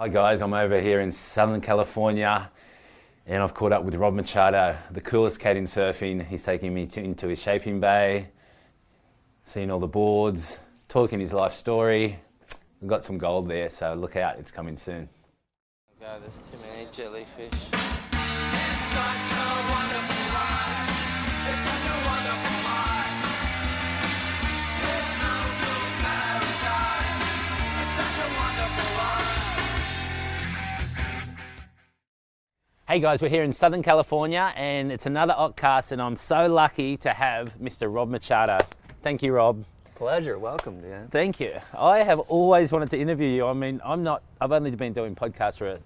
Hi guys, I'm over here in Southern California and I've caught up with Rob Machado, the coolest cat in surfing. He's taking me into his shaping bay, seeing all the boards, talking his life story. We've got some gold there, so look out, it's coming soon. Oh God, there's too many jellyfish. Hey guys, we're here in Southern California and it's another Occ-Cast and I'm so lucky to have Mr. Rob Machado. Thank you, Rob. Pleasure, welcome, Dan. Thank you. I have always wanted to interview you. I mean, I've only been doing podcasts for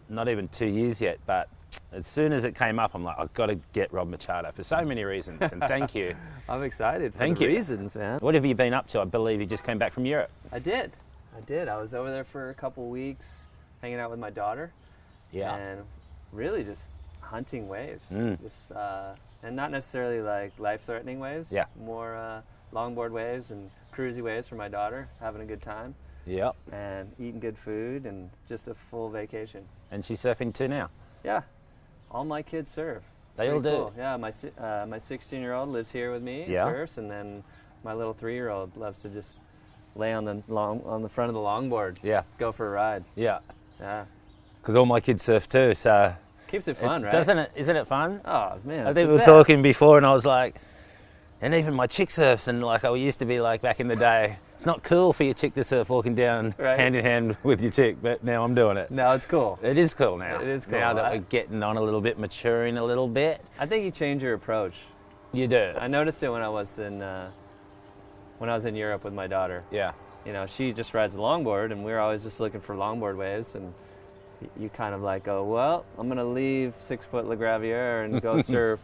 not even 2 years yet, but as soon as it came up, I'm like, I've got to get Rob Machado for so many reasons, and thank you. I'm excited for Thank the you. reasons, man. What have you been up to? I believe you just came back from Europe. I did. I was over there for a couple weeks, hanging out with my daughter. Yeah. And really just hunting waves. Mm. Just, and not necessarily like life-threatening waves. Yeah. More longboard waves and cruisy waves for my daughter, having a good time. Yep. And eating good food and just a full vacation. And she's surfing too now. Yeah. All my kids surf. They all do. Cool. Yeah, my 16-year-old lives here with me, Yeah. surfs, and then my little 3-year-old loves to just lay on the front of the longboard. Yeah. Go for a ride. Yeah. Yeah. Because all my kids surf too, so Keeps it fun, right? doesn't it? Isn't it fun? Oh man. I it's think the we were best. talking before, and I was like, and even my chick surfs, and like I used to be like back in the day, it's not cool for your chick to surf walking down Right. hand in hand with your chick, but now I'm doing it. No, it's cool. It is cool now. It is cool. Now that we're getting on a little bit, maturing a little bit. I think you change your approach. You do. I noticed it when I was in Europe with my daughter. Yeah. You know, she just rides a longboard, and we were always just looking for longboard waves, and you kind of like go, well, I'm gonna leave 6-foot La Gravière and go surf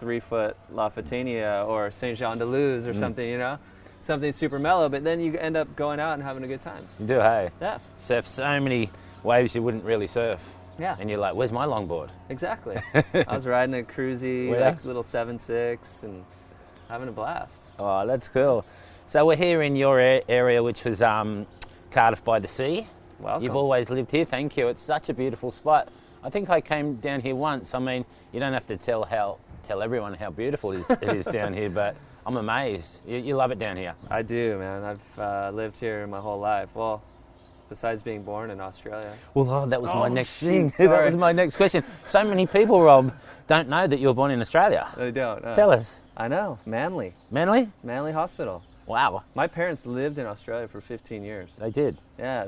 3-foot La Fatania or Saint Jean de Luz or something, you know, something super mellow. But then you end up going out and having a good time. You do, hey? Yeah. Surf so many waves you wouldn't really surf. Yeah. And you're like, where's my longboard? Exactly. I was riding a cruisy, Yeah. like little 7.6 and having a blast. Oh, that's cool. So we're here in your area, which was Cardiff by the Sea. Welcome. You've always lived here, thank you. It's such a beautiful spot. I think I came down here once. I mean, you don't have to tell everyone how beautiful it is down here, but I'm amazed. You love it down here. I do, man. I've lived here my whole life. Well, besides being born in Australia. Well, that was my next thing. shoot, That sorry. was my next question. So many people, Rob, don't know that you were born in Australia. They don't. Tell us. I know. Manly Hospital. Wow. My parents lived in Australia for 15 years. They did. Yeah,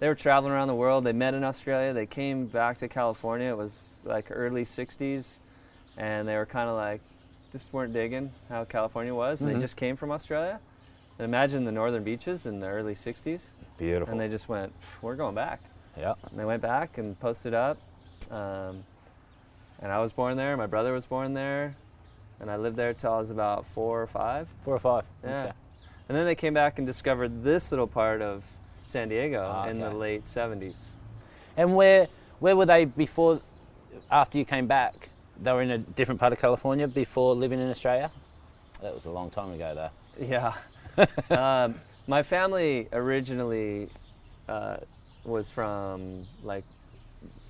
they were traveling around the world. They met in Australia. They came back to California. It was like early 60s, and they were kind of like, just weren't digging how California was. Mm-hmm. They just came from Australia. And imagine the northern beaches in the early 60s. Beautiful. And they just went, we're going back. Yeah. And they went back and posted up. And I was born there. My brother was born there. And I lived there till I was about 4 or 5. 4 or 5. Yeah. Okay. And then they came back and discovered this little part of San Diego in the okay. late 70s. And where were they before, after you came back? They were in a different part of California before living in Australia? That was a long time ago, though. Yeah. My family originally was from like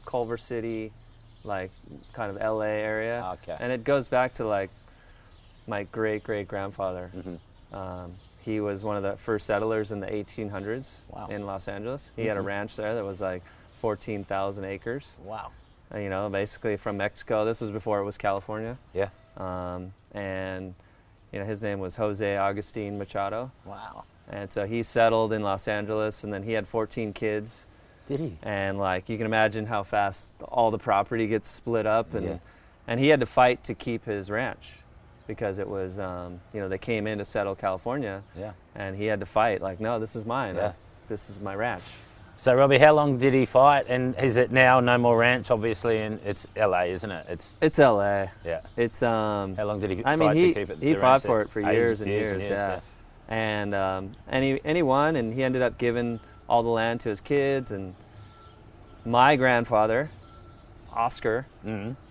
Culver City, like kind of LA area. Okay. And it goes back to like my great-great-grandfather. Mm-hmm. He was one of the first settlers in the 1800s Wow. in Los Angeles. He had a ranch there that was like 14,000 acres. Wow. You know, basically from Mexico. This was before it was California. Yeah. And, you know, his name was Jose Agustin Machado. Wow. And so he settled in Los Angeles, and then he had 14 kids. Did he? And, like, you can imagine how fast all the property gets split up. And, Yeah. and he had to fight to keep his ranch because it was, you know, they came in to settle California. Yeah. And he had to fight, like, no, this is mine. Yeah. This is my ranch. So, Robbie, how long did he fight? And is it now no more ranch, obviously, and it's LA, isn't it? It's LA. Yeah. It's How long did he I fight mean, to keep it? he the fought ranch for there? it for years and years, yeah. And he won, and he ended up giving all the land to his kids. And my grandfather, Oscar,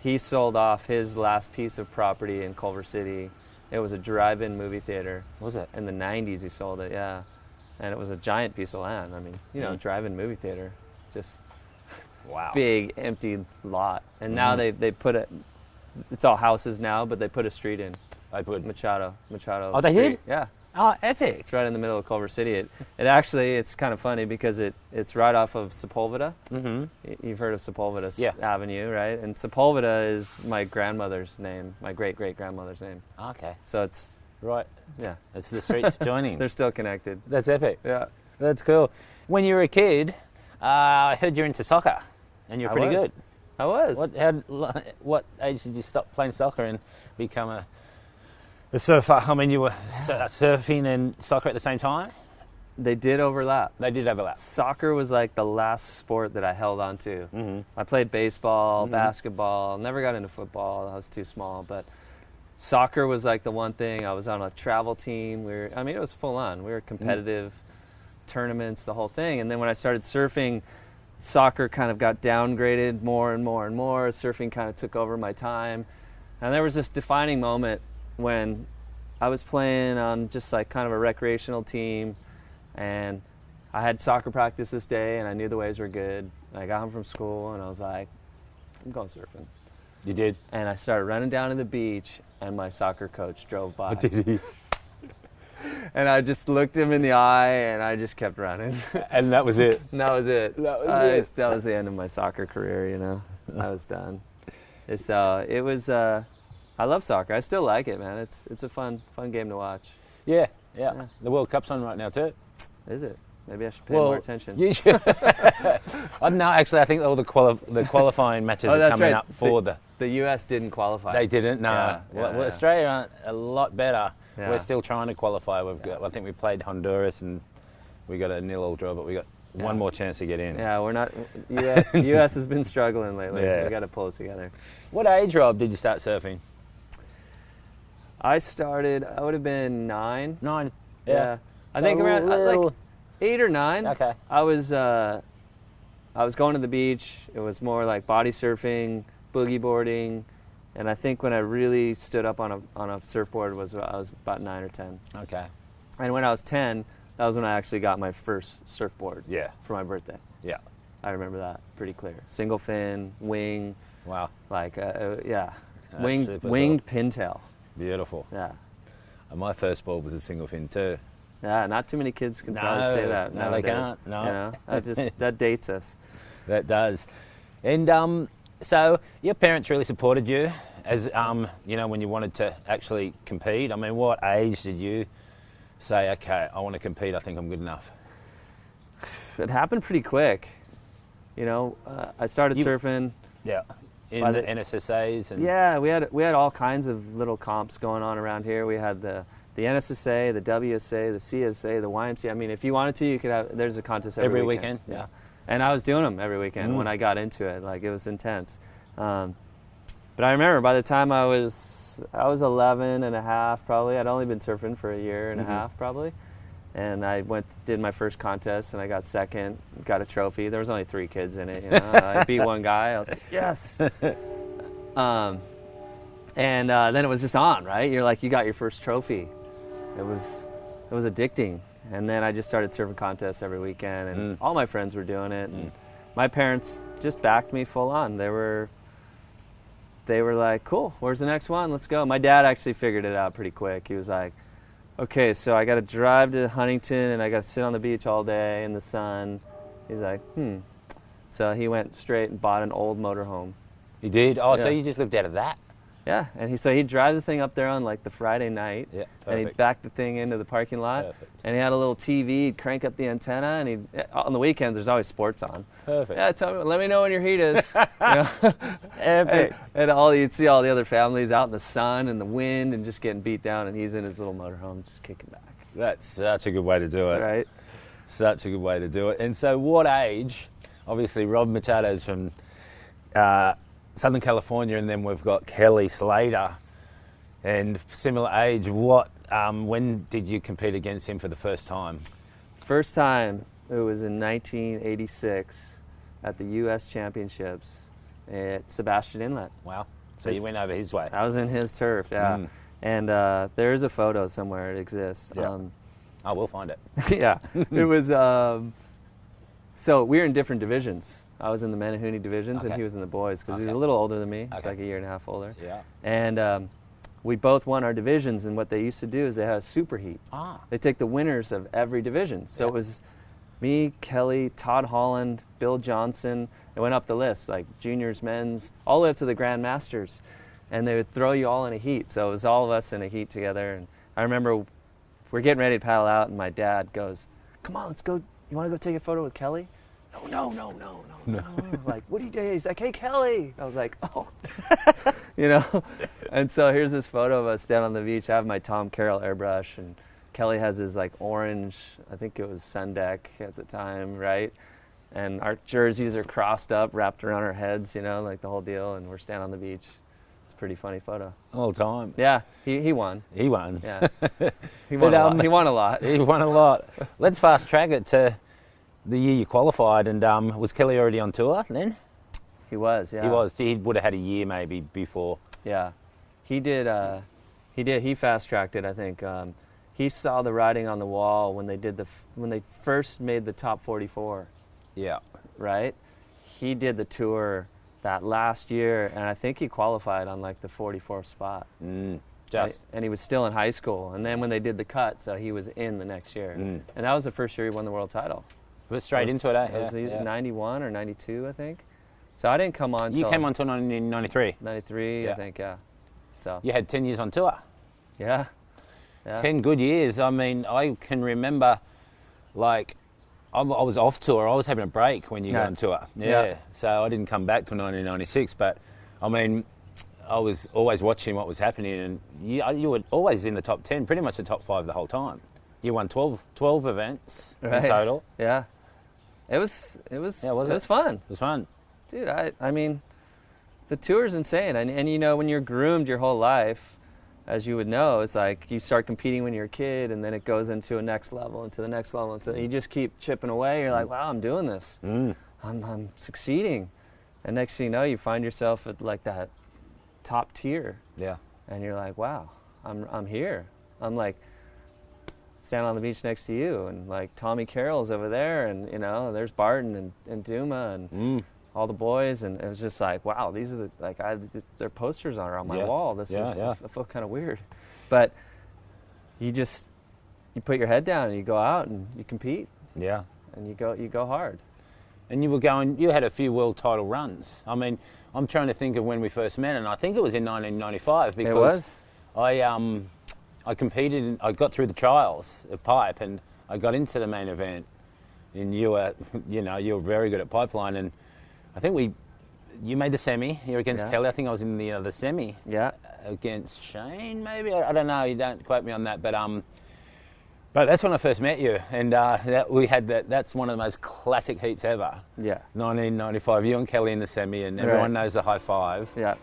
he sold off his last piece of property in Culver City. It was a drive-in movie theater. Was it? In the 90s he sold it, yeah. And it was a giant piece of land. I mean, you know, drive-in movie theater. this Wow. big empty lot. And now they put it. It's all houses now, but they put a street in. They put Machado. Oh, they Street. did? Yeah. Oh, epic. It's right in the middle of Culver City. It actually, it's kind of funny because it's right off of Sepulveda. Mm-hmm. You've heard of Sepulveda Yeah. Avenue, right? And Sepulveda is my grandmother's name, my great-great-grandmother's name. Okay. So it's, Right. yeah, It's the streets joining. they're still connected. That's epic. Yeah. That's cool. When you were a kid, I heard you're into soccer, and you're pretty good. I was. What age did you stop playing soccer and become a surfer? I mean, you were surfing and soccer at the same time? They did overlap. They did overlap. Soccer was like the last sport that I held on to. Mm-hmm. I played baseball, basketball, never got into football. I was too small, but soccer was like the one thing. I was on a travel team. It was full on. We were competitive tournaments, the whole thing. And then when I started surfing, soccer kind of got downgraded more and more and more. Surfing kind of took over my time. And there was this defining moment when I was playing on just like kind of a recreational team, and I had soccer practice this day, and I knew the waves were good. I got home from school, and I was like, I'm going surfing. You did? And I started running down to the beach, and my soccer coach drove by. Did he? And I just looked him in the eye, and I just kept running. And that was it? And that was it. That was it. That was the end of my soccer career, you know. I was done. I love soccer. I still like it, man. It's a fun game to watch. Yeah. The World Cup's on right now too. Is it? Maybe I should pay more attention. You should. No, actually, I think all the qualifying matches are coming up for the U.S. didn't qualify. They didn't. No. Well, Australia aren't a lot better. Yeah. We're still trying to qualify. I think we played Honduras and we got a 0-0 draw, but we got one more chance to get in. Yeah, we're not. U.S. has been struggling lately. Yeah. We got to pull it together. What age, Rob, did you start surfing? I would have been 9. 9. Yeah. I So think around little- like 8 or 9. Okay. I was going to the beach. It was more like body surfing, boogie boarding, and I think when I really stood up on a surfboard I was about 9 or 10. Okay. And when I was 10, that was when I actually got my first surfboard. Yeah. For my birthday. Yeah. I remember that pretty clear. Single fin, wing. Wow. Like yeah, That's winged super pintail. Beautiful. Yeah. And my first board was a single fin too. Yeah, not too many kids can probably say that. No, they nowadays. can't. No. You know, that dates us. That does. And so your parents really supported you as when you wanted to actually compete. I mean, what age did you say, okay, I want to compete, I think I'm good enough? It happened pretty quick. You know, I started surfing. Yeah. In the NSSAs and yeah, we had all kinds of little comps going on around here. We had the NSSA, the WSA, the CSA, the YMCA. I mean, if you wanted to, you could have. There's a contest every weekend. Yeah. And I was doing them every weekend when I got into it. Like, it was intense. But I remember by the time I was 11 and a half, probably. I'd only been surfing for a year and a half, probably. And I did my first contest, and I got second, got a trophy. There was only 3 kids in it, you know. I beat one guy. I was like, yes. And then it was just on, right? You're like, you got your first trophy. It was addicting. And then I just started surfing contests every weekend, and all my friends were doing it. And my parents just backed me full on. They were like, cool, where's the next one? Let's go. My dad actually figured it out pretty quick. He was like, okay, so I got to drive to Huntington, and I got to sit on the beach all day in the sun. He's like, So he went straight and bought an old motorhome. You did? Oh, Yeah. so you just lived out of that? Yeah, and he'd drive the thing up there on like the Friday night, Yeah, and he'd perfect. back the thing into the parking lot, Perfect. and he had a little TV. He'd crank up the antenna, and on the weekends there's always sports on. Perfect. Yeah, let me know when your heat is. You know? Epic. and you'd see all the other families out in the sun and the wind and just getting beat down, and he's in his little motorhome just kicking back. That's such a good way to do it. Right? Such a good way to do it. And so what age, obviously Rob Machado's from Southern California, and then we've got Kelly Slater, and similar age, when did you compete against him for the first time? First time, it was in 1986 at the U.S. Championships at Sebastian Inlet. Wow. So you went over his way. I was in his turf, yeah. And there is a photo somewhere. It exists. Yeah. We'll find it. Yeah. It was So we were in different divisions. I was in the Manahuni divisions, and Okay. he was in the boys, because he's Okay. a little older than me. He's Okay. like a year and a half older. Yeah. And we both won our divisions, and what they used to do is they had a super heat. Ah. They take the winners of every division. So Yeah. it was me, Kelly, Todd Holland, Bill Johnson. It went up the list, like juniors, men's, all the way up to the Grand Masters. And they would throw you all in a heat. So it was all of us in a heat together. And I remember we're getting ready to paddle out, and my dad goes, "Come on, let's go. You want to go take a photo with Kelly?" No. Like, what are you doing? He's like, "Hey, Kelly." I was like, "Oh." You know? And so here's this photo of us standing on the beach. I have my Tom Carroll airbrush, and Kelly has his like orange, I think it was sun deck at the time, right? And our jerseys are crossed up, wrapped around our heads, you know, like the whole deal, and we're standing on the beach. It's a pretty funny photo. All time. Yeah, he won. He won. Yeah. He won a lot. He won a lot. He won a lot. Let's fast track it to the year you qualified, and was Kelly already on tour then? He was, yeah. He was. He would have had a year maybe before. Yeah. He did. He fast tracked it, I think. He saw the writing on the wall when they first made the top 44. Yeah. Right? He did the tour that last year, and I think he qualified on like the 44th spot. Just. And he was still in high school. And then when they did the cut, so he was in the next year. And that was the first year he won the world title. Went straight into it, eh? It was either 91 or 92, I think. So I didn't come on You till came on tour in 93. 93, Yeah. I think, yeah. So You had 10 years on tour. yeah. Yeah. 10 good years. I mean, I can remember, like, I was off tour. I was having a break when you got on tour. Yeah. So I didn't come back till 1996. But, I mean, I was always watching what was happening. And you were always in the top 10, pretty much the top 5 the whole time. You won 12 events in total. Yeah. It was fun. It was fun. Dude, I mean, the tour's insane. And you know, when you're groomed your whole life, as you would know, it's like you start competing when you're a kid, and then it goes into a next level, into the next level, until you just keep chipping away. You're like, wow, I'm doing this. I'm succeeding. And next thing you know, you find yourself at like that top tier. Yeah. And you're like, wow, I'm here. I'm like standing on the beach next to you, and like Tommy Carroll's over there, and you know, there's Barton and Duma and all the boys, and it was just like, wow, these are their posters are on my wall. This is I feel kind of weird, but you put your head down and you go out and you compete. Yeah. And you go hard. And you had a few world title runs. I mean, I'm trying to think of when we first met, and I think it was in 1995 because it was? I competed. I got through the trials of pipe, and I got into the main event. And you were very good at pipeline, and I think you made the semi. You're against Kelly. I think I was in the semi. Yeah. Against Shane, maybe. I don't know. You don't quote me on that, but that's when I first met you, and we had that. That's one of the most classic heats ever. Yeah. 1995. You and Kelly in the semi, and everyone knows the high five. Yeah.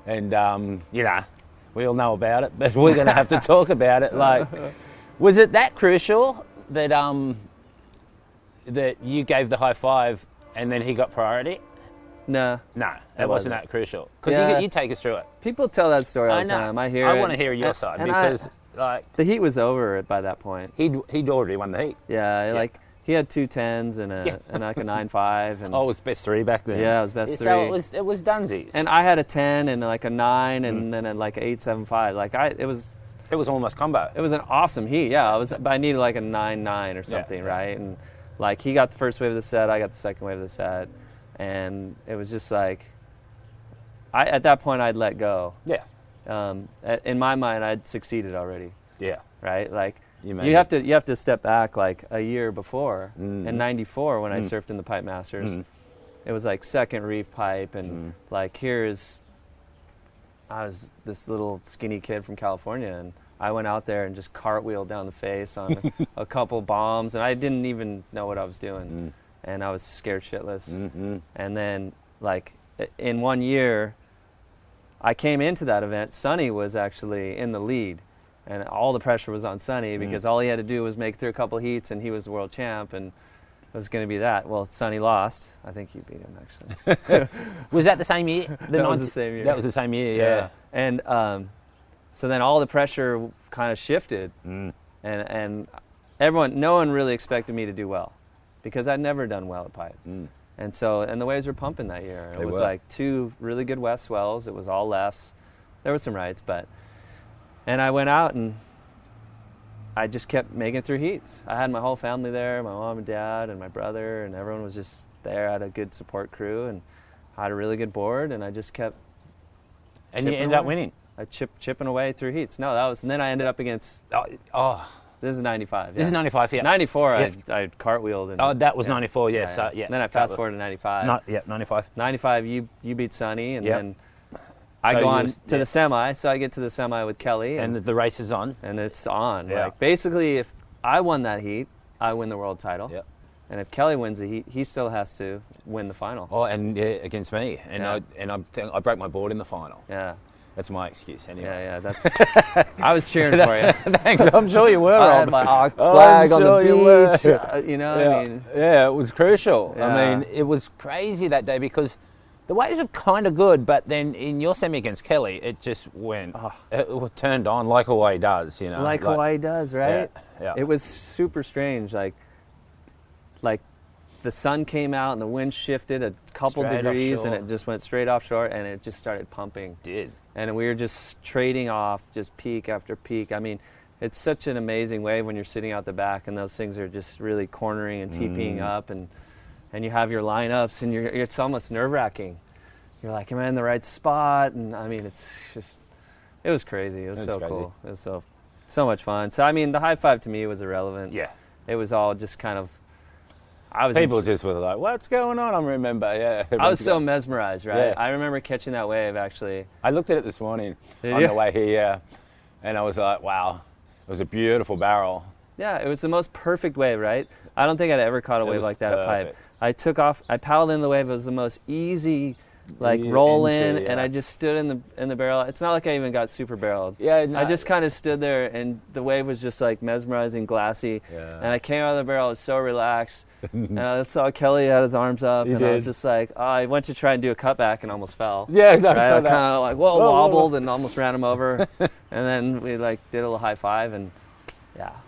And we all know about it, but we're going to have to talk about it. Like, was it that crucial that that you gave the high five and then he got priority? No, it wasn't that crucial. Because you take us through it. People tell that story all the time. I hear it. I want to hear your side because the heat was over by that point. He'd already won the heat. Yeah, like he had 2 10s and like a 9.5. And it was best 3 back then. Yeah, it was best 3. So it was dunsies. And I had a 10 and like a 9 and then like an 8.75. Like it was almost combo. It was an awesome heat. Yeah, but I needed like a 9.9 or something, right? And like he got the first wave of the set, I got the second wave of the set. And it was just like, at that point I'd let go. Yeah. In my mind, I'd succeeded already. Yeah. Right. Like you have to step back like a year before. In '94 when I surfed in the Pipe Masters, it was like second reef pipe, and like I was this little skinny kid from California, and I went out there and just cartwheeled down the face on a couple bombs, and I didn't even know what I was doing. And I was scared shitless. And then, like, in 1 year, I came into that event. Sonny was actually in the lead, and all the pressure was on Sonny because all he had to do was make through a couple heats, and he was the world champ, and it was going to be that. Well, Sonny lost. I think you beat him, actually. Was that the same year? That was the same year. That was the same year, yeah. And so then all the pressure kind of shifted, and no one really expected me to do well. because I'd never done well at pipe. And the waves were pumping that year. It was like 2 really good west swells. It was all lefts. There was some rights, and I went out and I just kept making it through heats. I had my whole family there, my mom and dad and my brother, and everyone was just there. I had a good support crew, and I had a really good board, and I just kept. And you ended up winning. I chipping away through heats. No, and then I ended up against. This is 95. Yeah. This is 95. Yeah. 94. Yeah. I cartwheeled. And, that was 94. Yes. Yeah. Then I fast forward to 95. 95. 95. You beat Sonny, and then I go on to the semi. So I get to the semi with Kelly, and the race is on. And it's on. Yeah. Like basically, if I won that heat, I win the world title. Yeah. And if Kelly wins the heat, he still has to win the final. Oh, and against me, and I broke my board in the final. Yeah. That's my excuse, anyway. Yeah, that's. I was cheering for you. Thanks. I'm sure you were. I had my Occ flag on the beach. Yeah, it was crucial. Yeah. I mean, it was crazy that day because the waves were kind of good, but then in your semi against Kelly, it just went. It turned on like Hawaii does, Like Hawaii does, right? Yeah. It was super strange. Like the sun came out and the wind shifted a couple degrees offshore. and it just went straight offshore and it just started pumping. It did. And we were just trading off just peak after peak. I mean, it's such an amazing wave when you're sitting out the back and those things are just really cornering and TPing up and you have your lineups and it's almost nerve-wracking. You're like, am I in the right spot? And I mean, it was crazy. It was so crazy. Cool. It was so much fun. So I mean, the high five to me was irrelevant. Yeah. It was all just kind of. People just were like, "What's going on?" I remember, I was so mesmerized, right? Yeah. I remember catching that wave, actually. I looked at it this morning on the way here, and I was like, wow, it was a beautiful barrel. Yeah, it was the most perfect wave, right? I don't think I'd ever caught a wave like that at pipe. I took off, I paddled in the wave. It was the most easy, roll in, and I just stood in the barrel. It's not like I even got super barreled. Yeah, no. I just kind of stood there, and the wave was just like mesmerizing, glassy. Yeah. And I came out of the barrel, I was so relaxed. And I saw Kelly had his arms up, I was just like, I went to try and do a cutback and almost fell. Yeah, no, right? I that. kind of like, wobbled and almost ran him over. And then we did a little high five, and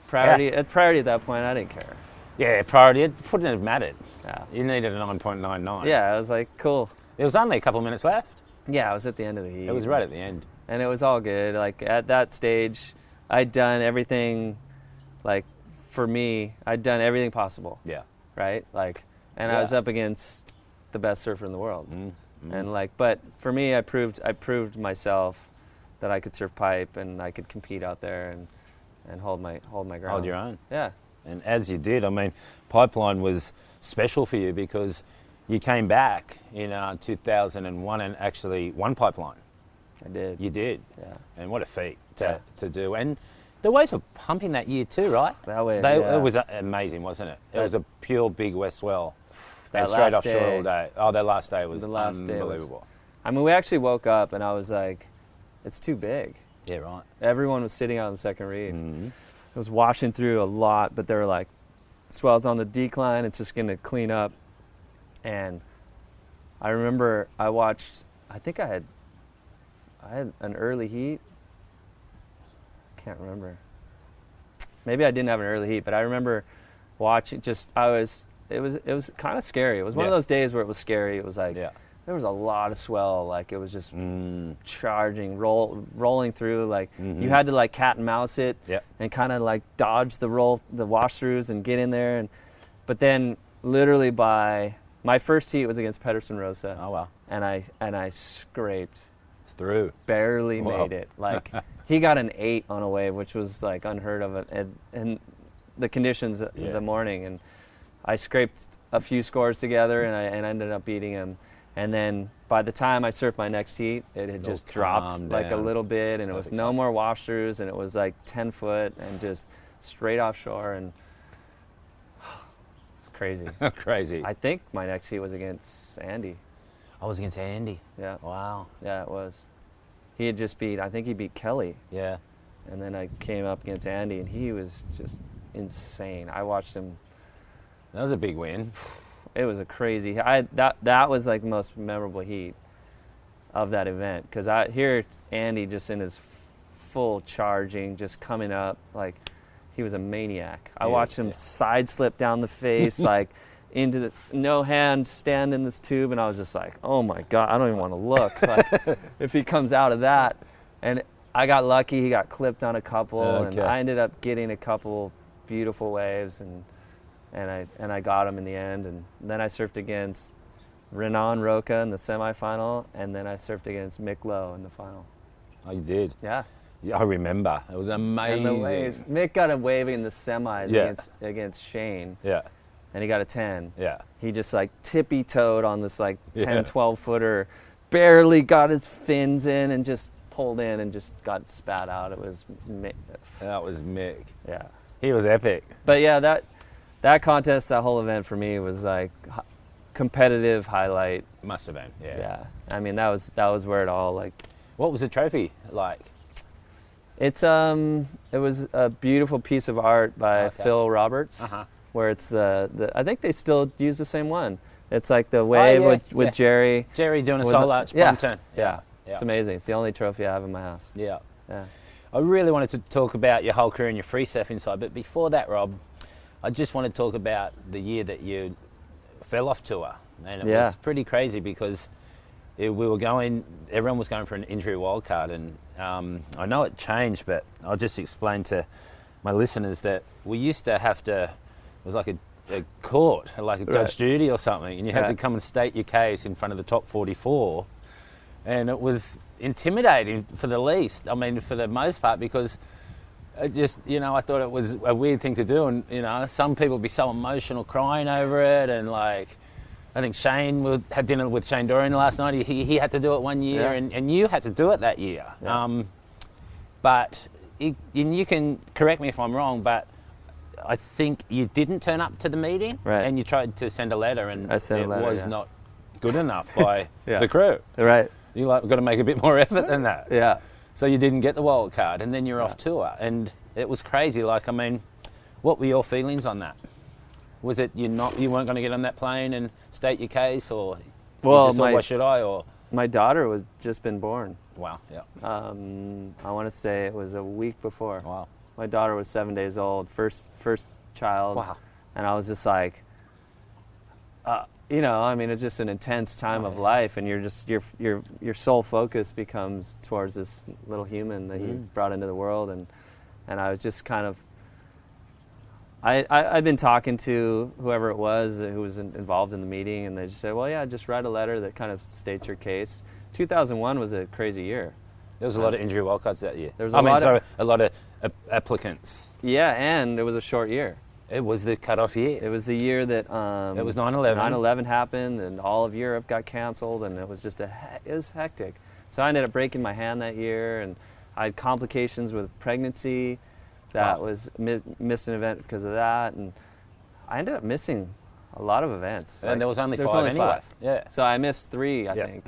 priority at that point, I didn't care. Yeah, priority. It wouldn't have mattered. Yeah. You needed a 9.99. Yeah, I was like, cool. There was only a couple of minutes left. Yeah, I was at the end of the heat. It was right at the end. And it was all good. Like, at that stage, I'd done everything, like, for me, I'd done everything possible. Yeah. Right? Like, and I was up against the best surfer in the world. And, like, but for me, I proved myself that I could surf pipe and I could compete out there and hold my ground. Hold your own. Yeah. And as you did, I mean, Pipeline was special for you because you came back in 2001 and actually won Pipeline. I did. You did. Yeah. And what a feat to do. And the waves were pumping that year too, right? That way, It was amazing, wasn't it? It was a pure big west swell. That straight last offshore day. all day. Oh, that last day was unbelievable. unbelievable. I mean, we actually woke up and I was like, it's too big. Yeah, right. Everyone was sitting out on the second reef. It was washing through a lot, but they were like, swell's on the decline, it's just going to clean up. And I remember I think I had an early heat. Can't remember. Maybe I didn't have an early heat, but I remember watching, it was kind of scary. It was one of those days where it was scary. It was like, there was a lot of swell. Like, it was just charging, rolling through. Like, you had to, like, cat and mouse it and kind of, like, dodge the wash-throughs and get in there. But then, literally my first heat was against Pedersen Rosa. Oh, wow. And I scraped. Through. Barely made it. Like, he got an 8 on a wave, which was, like, unheard of. And the conditions the morning. And I scraped a few scores together, and I ended up beating him. And then by the time I surfed my next heat, it had just dropped like a little bit, and it was no more wash-throughs, and it was like 10 foot and just straight offshore, and it's crazy. Crazy. I think my next heat was against Andy. I was against Andy. Yeah. Wow. Yeah, it was. He had just I think he beat Kelly. Yeah. And then I came up against Andy, and he was just insane. I watched him. That was a big win. It was a crazy. That was like the most memorable heat of that event, because I hear Andy just in his full charging, just coming up. Like, he was a maniac. I watched him side slip down the face, like into the no hand stand in this tube, and I was just like, oh my God, I don't even want to look. Like, if he comes out of that. And I got lucky, he got clipped on a couple, and I ended up getting a couple beautiful waves, and I got him in the end. And then I surfed against Renan Roca in the semifinal, and then I surfed against Mick Lowe in the final. Oh, you did? Yeah. Yeah, I remember. It was amazing. And the waves. Mick got a wave in the semis against Shane. Yeah. And he got a 10. Yeah. He just like tippy-toed on this like 10, 12-footer, barely got his fins in and just pulled in and just got spat out. It was Mick. That was Mick. Yeah. He was epic. But yeah, that contest, that whole event for me was like competitive highlight. Must have been, yeah. Yeah. I mean, that was where it all like. What was the trophy like? It was a beautiful piece of art by Phil Roberts, where it's the I think they still use the same one. It's like the wave with Jerry. Jerry doing a soul arch bomb turn. Yeah. It's amazing. It's the only trophy I have in my house. Yeah. Yeah. I really wanted to talk about your whole career and your free surfing side, but before that, Rob, I just want to talk about the year that you fell off tour. And it was pretty crazy because everyone was going for an injury wildcard, and I know it changed, but I'll just explain to my listeners that we used to have to, it was like a court, like a Judge Judy or something, and you had to come and state your case in front of the top 44, and it was intimidating for the least, I mean for the most part, because it just, I thought it was a weird thing to do, and some people would be so emotional crying over it, and like I think Shane had dinner with Shane Dorian last night. He had to do it one year, and you had to do it that year. Yeah. But you can correct me if I'm wrong, but I think you didn't turn up to the meeting, and you tried to send a letter, and it was not good enough by the crew. Right. You got to make a bit more effort than that. Yeah. So you didn't get the wild card, and then you're off tour, and it was crazy. Like, I mean, what were your feelings on that? Was it you weren't going to get on that plane and state your case, or you just thought, why should I? Or my daughter was just been born. Wow. Yeah. I want to say it was a week before. Wow. My daughter was 7 days old, first child. Wow. And I was just like, I mean, it's just an intense time of life, and you're just your sole focus becomes towards this little human that you brought into the world, and I was just kind of. I'd been talking to whoever it was who was involved in the meeting, and they just said, well, yeah, just write a letter that kind of states your case. 2001 was a crazy year. There was a lot of injury wildcards that year. There was a lot of applicants. Yeah, and it was a short year. It was the cutoff year. It was the year that it was 9/11. 9/11 happened, and all of Europe got canceled, and it was just it was hectic. So I ended up breaking my hand that year, and I had complications with pregnancy. That was missed an event because of that, and I ended up missing a lot of events. And there was only five anyway. Yeah. So I missed 3, I think,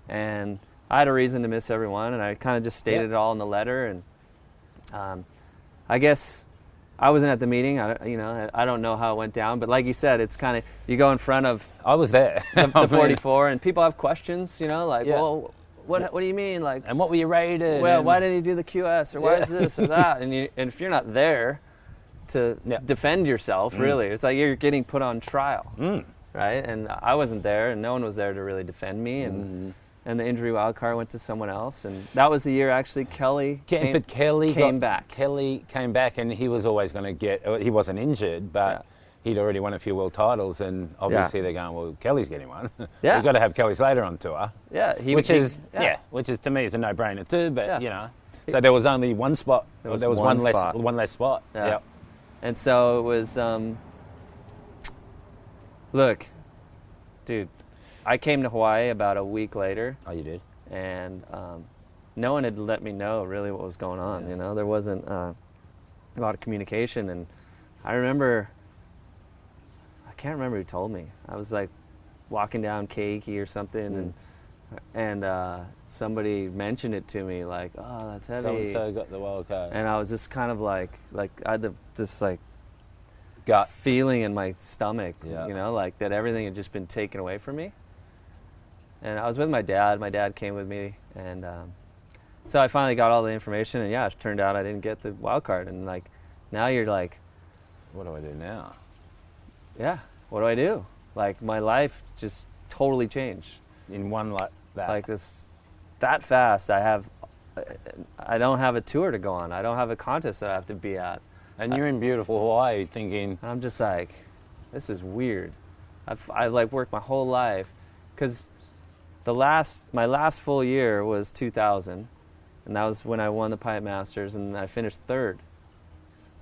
and I had a reason to miss everyone, and I kind of just stated it all in the letter, and I guess I wasn't at the meeting. I don't know how it went down, but like you said, it's kind of you go in front of. I was there. the 44, and people have questions. Well. What do you mean? Like, and what were you rated? Well, why didn't he do the QS, or why is this or that? And if you're not there to defend yourself, really, it's like you're getting put on trial, right? And I wasn't there, and no one was there to really defend me, and the injury wild card went to someone else, and that was the year actually Kelly came back. Kelly came back, and he was always going to get. He wasn't injured, but. He'd already won a few world titles, and obviously they're going, well, Kelly's getting one. Yeah. We've got to have Kelly Slater on tour. Yeah. Which is to me is a no-brainer too, but So there was only one spot. There was one less spot. Yeah. Yep. And so it was, look, dude, I came to Hawaii about a week later. Oh, you did? And no one had let me know really what was going on, There wasn't a lot of communication, and I can't remember who told me. I was like walking down Keiki or something, and somebody mentioned it to me, like, oh, that's heavy. So got the wild card. And I was just kind of like I had this like gut feeling in my stomach, like that everything had just been taken away from me. And I was with my dad. My dad came with me, and so I finally got all the information, and it turned out I didn't get the wild card, and like Now you're like, what do I do now? Yeah, what do I do? Like, my life just totally changed. In one like that. Like this, that fast, I don't have a tour to go on. I don't have a contest that I have to be at. And you're in beautiful Hawaii thinking... I'm just like, this is weird. I like worked my whole life, because my last full year was 2000, and that was when I won the Pipe Masters, and I finished third.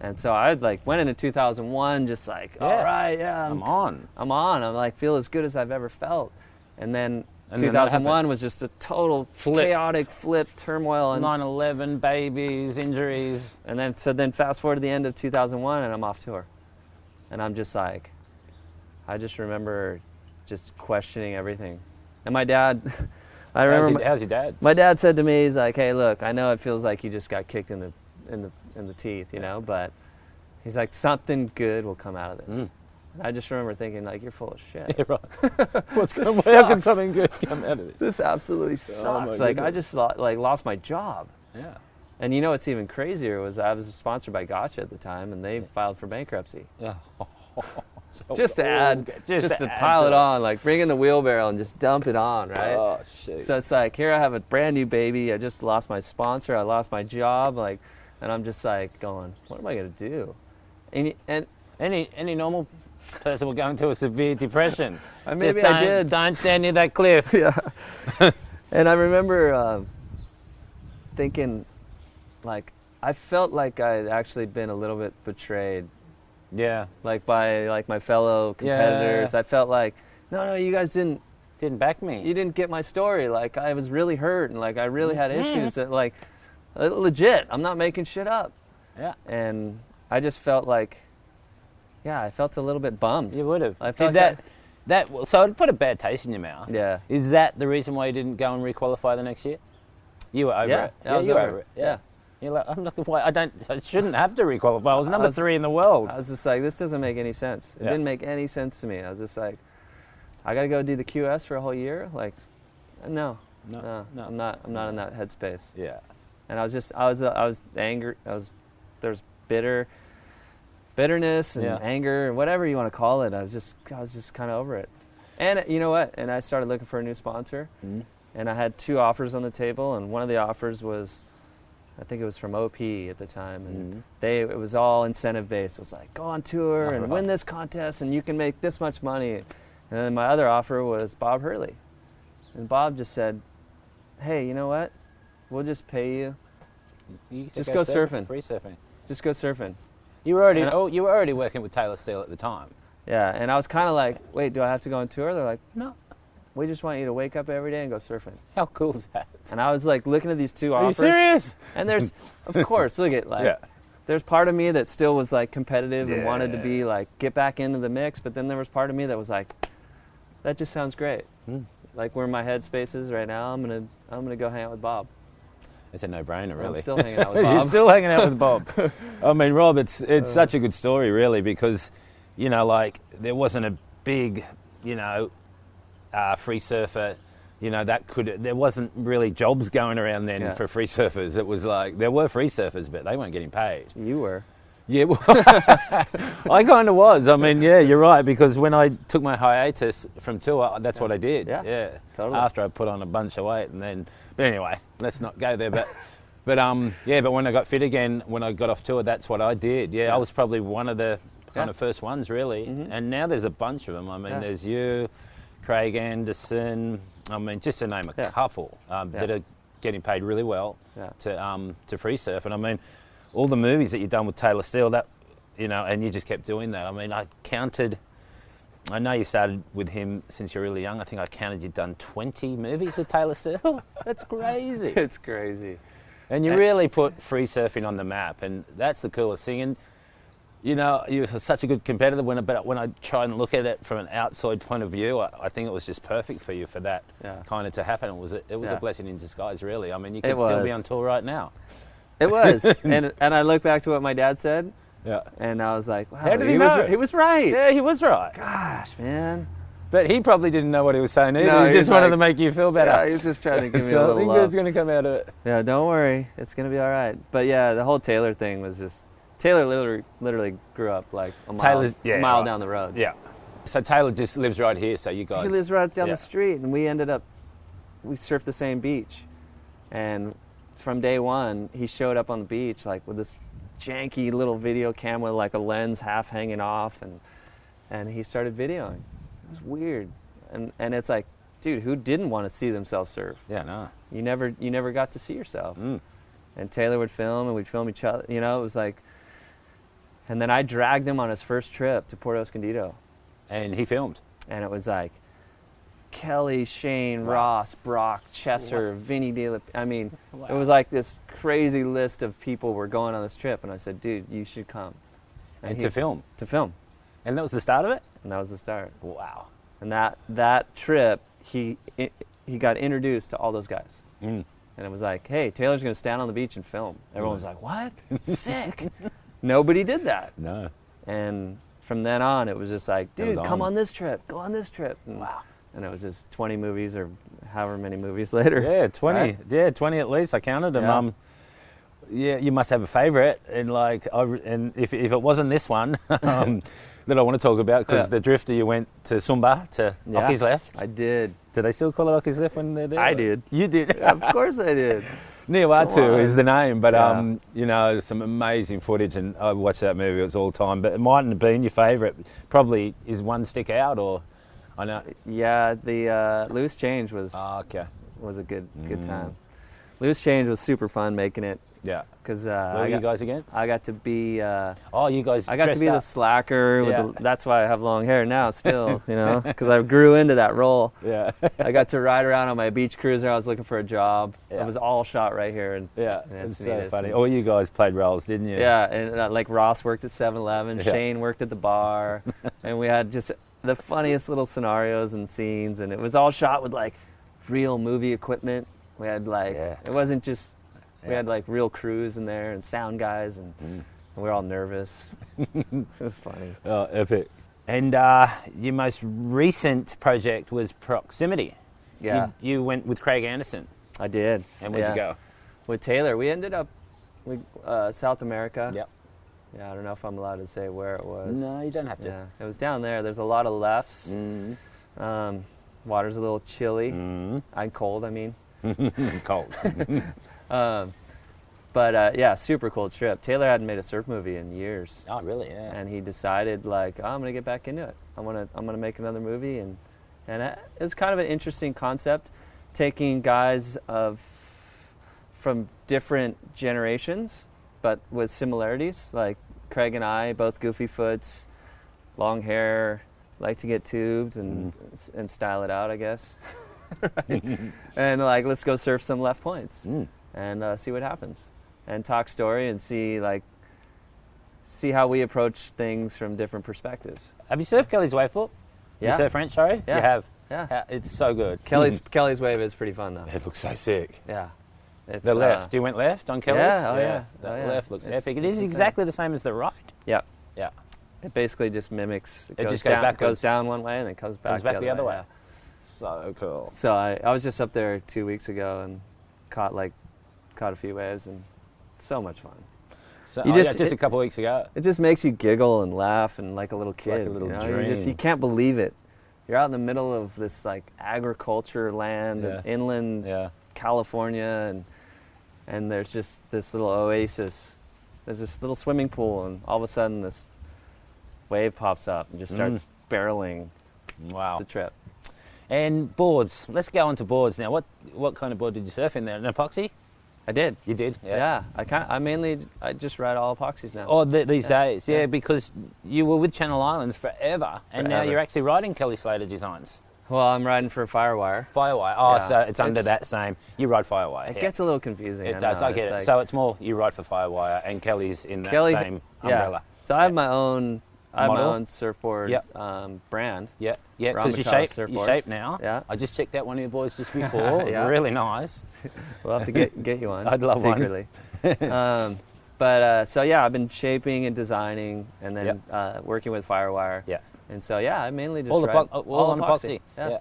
And so I like went into 2001 just like, all right, yeah, I'm on. I'm like, feel as good as I've ever felt. And then 2001 was just a total chaotic flip, turmoil. 9/11, babies, injuries. And then fast forward to the end of 2001 and I'm off tour. And I'm just like, I just remember just questioning everything. And my dad, I remember. How's your dad? My dad said to me, he's like, hey, look, I know it feels like you just got kicked in the teeth, you know, but he's like, something good will come out of this. And I just remember thinking, like, you're full of shit. Yeah, right. How can something good come out of this? This absolutely sucks. Like, I just lost my job. Yeah. And you know what's even crazier was I was sponsored by Gotcha at the time, and they filed for bankruptcy. Yeah. Just to pile it on, like bring in the wheelbarrow and just dump it on, right? Oh, shit. So it's like, here I have a brand new baby. I just lost my sponsor. I lost my job. Like, and I'm just like going, what am I going to do? And any normal person will go into a severe depression. Maybe I did. Don't stand near that cliff. Yeah. And I remember thinking, like, I felt like I'd actually been a little bit betrayed. Yeah. Like by like my fellow competitors. Yeah. I felt like, no, you guys didn't back me. You didn't get my story. Like, I was really hurt and like I really had issues that like legit. I'm not making shit up. Yeah. And I just felt like, I felt a little bit bummed. You would have. I felt so it put a bad taste in your mouth. Yeah. Is that the reason why you didn't go and requalify the next year? You were over it. Yeah, I was over it. Yeah. You're like, I'm not the way. I shouldn't have to requalify. I was number 3 in the world. I was just like, this doesn't make any sense. It didn't make any sense to me. I was just like, I got to go do the QS for a whole year. Like, no, I'm not in that headspace. Yeah. And I was angry. There's bitterness and anger and whatever you want to call it. I was just kind of over it. And you know what? And I started looking for a new sponsor. Mm-hmm. And I had 2 offers on the table, and one of the offers was, I think it was from OP at the time, and it was all incentive based. It was like, go on tour and win this contest, and you can make this much money. And then my other offer was Bob Hurley, and Bob just said, hey, you know what? We'll just pay you. Just go surfing. Free surfing. Just go surfing. You were already working with Taylor Steele at the time. Yeah, and I was kind of like, wait, do I have to go on tour? They're like, no. We just want you to wake up every day and go surfing. How cool is that? And I was like looking at these 2 offers. Are you serious? And there's, of course, look at like, there's part of me that still was like competitive and wanted to be like, get back into the mix. But then there was part of me that was like, that just sounds great. Like where my headspace is right now, I'm gonna go hang out with Bob. It's a no-brainer, really. I'm still hanging out with Bob. You're still hanging out with Bob. I mean, Rob, it's such a good story, really, because, you know, like there wasn't a big, you know, free surfer, you know, there wasn't really jobs going around then for free surfers. It was like, there were free surfers, but they weren't getting paid. You were. Yeah, well, I kind of was. I mean, yeah, you're right, because when I took my hiatus from tour, that's what I did. Yeah, totally. After I put on a bunch of weight, and then, but anyway, let's not go there. But when I got fit again, when I got off tour, that's what I did. Yeah, I was probably one of the kind of first ones, really. And now there's a bunch of them. I mean, there's you, Craig Anderson. I mean, just to name a couple that are getting paid really well to free surf. And I mean, all the movies that you've done with Taylor Steele, that, you know, and you just kept doing that. I mean, I know you started with him since you're really young. I think I counted you've done 20 movies with Taylor Steele. That's crazy. It's crazy. And you really put free surfing on the map, and that's the coolest thing. And, you know, you're such a good competitor. When I try and look at it from an outside point of view, I think it was just perfect for you for that kind of to happen. It was a blessing in disguise, really. I mean, you could still be on tour right now. It was. and I look back to what my dad said. Yeah. And I was like, wow, how did he know? He was right. Yeah, he was right. Gosh, man. But he probably didn't know what he was saying either. No, he just wanted to make you feel better. Yeah, he was just trying to give me a little something love. good's going to come out of it. Yeah, don't worry. It's going to be all right. But yeah, the whole Taylor thing was just Taylor literally grew up like a mile down the road. Yeah. So Taylor just lives right here, so you guys... He lives right down the street, and we surfed the same beach. And from day one, he showed up on the beach like with this janky little video camera, like a lens half hanging off, and he started videoing. It was weird. And it's like, dude, who didn't want to see themselves surf? Yeah, no. You never got to see yourself. And Taylor would film, and we'd film each other. You know, it was like... And then I dragged him on his first trip to Port Escondido. And he filmed. And it was like Kelly, Shane, Ross, Brock, Chesser, Vinny De I mean, it was like this crazy list of people were going on this trip. And I said, dude, you should come. And to film? To film. And that was the start of it? And that was the start. Wow. And that trip, he got introduced to all those guys. And it was like, hey, Taylor's going to stand on the beach and film. Everyone was like, what? Sick. Nobody did that. No. And from then on, it was just like, dude, come on this trip. Go on this trip. And, wow. And it was just 20 movies or however many movies later. Yeah, 20. Right? Yeah, 20 at least. I counted them. Yeah, you must have a favourite. And if it wasn't this one that I want to talk about, because the Drifter, you went to Sumba, to Occy's Left. I did. Did they still call it Occy's Left when they're there? I did. You did? Of course I did. Niawatu is the name, but you know, some amazing footage, and I watched that movie. It was all time, but it mightn't have been your favourite. Probably is one stick out, or I know. Yeah, the Loose Change was a good time. Loose Change was super fun making it. Yeah, because where were you guys again? I got to be. You guys. I got to be the slacker. That's why I have long hair now, still. You know, because I grew into that role. Yeah. I got to ride around on my beach cruiser. I was looking for a job. It was all shot right here. And it's so funny. All you guys played roles, didn't you? Yeah, and like Ross worked at 7-Eleven. Shane worked at the bar, and we had just the funniest little scenarios and scenes, and it was all shot with like real movie equipment. We had like it wasn't just. We had like real crews in there and sound guys, and we were all nervous. It was funny. Oh, epic. And your most recent project was Proximity. Yeah. You went with Craig Anderson. I did. And where'd you go? With Taylor. We ended up South America. Yep. Yeah, I don't know if I'm allowed to say where it was. No, you don't have to. Yeah, it was down there. There's a lot of lefts. Water's a little chilly. I'm cold, I mean. Cold. But super cool trip. Taylor hadn't made a surf movie in years. Oh, really? Yeah. And he decided, like, I'm gonna get back into it. I'm gonna make another movie, and it was kind of an interesting concept, taking guys from different generations, but with similarities. Like Craig and I, both goofy foots, long hair, like to get tubed and style it out, I guess. Right? And like, let's go surf some left points and see what happens, and talk story and see how we approach things from different perspectives. Have you surfed Kelly's waveboard? Yeah. You surf French, sorry? Yeah. You have? Yeah. It's so good. Kelly's wave is pretty fun though. It looks so sick. Yeah. It's, the left. You went left on Kelly's? Yeah. The left looks epic. It is insane. exactly the same as the right. Yeah. Yeah. It basically just mimics. It just goes down one way and then comes back the other way. Yeah. So cool. So I was just up there 2 weeks ago and caught a few waves, and so much fun. So, just a couple of weeks ago. It just makes you giggle and laugh and like a little kid. Like a little dream. You can't believe it. You're out in the middle of this like agriculture land, and inland California, and there's just this little oasis. There's this little swimming pool, and all of a sudden this wave pops up and just starts barreling. Wow. It's a trip. And boards. Let's go on to boards now. What kind of board did you surf in there? An epoxy? I did. You did? Yeah. I just ride all epoxies now. Oh, these days, because you were with Channel Islands forever, and now you're actually riding Kelly Slater designs. Well, I'm riding for Firewire. Firewire. Oh, so it's under that same. You ride Firewire. It gets a little confusing. It does. I get it. So it's more you ride for Firewire, and Kelly's in that same umbrella. So I have my own. I have my own surfboard brand. Yeah, because you shape now. Yeah. I just checked out one of your boys just before. Really nice. We'll have to get you one. I'd love secretly. One. I've been shaping and designing, and then working with Firewire. Yeah. And so I mainly just all ride on epoxy. Yeah.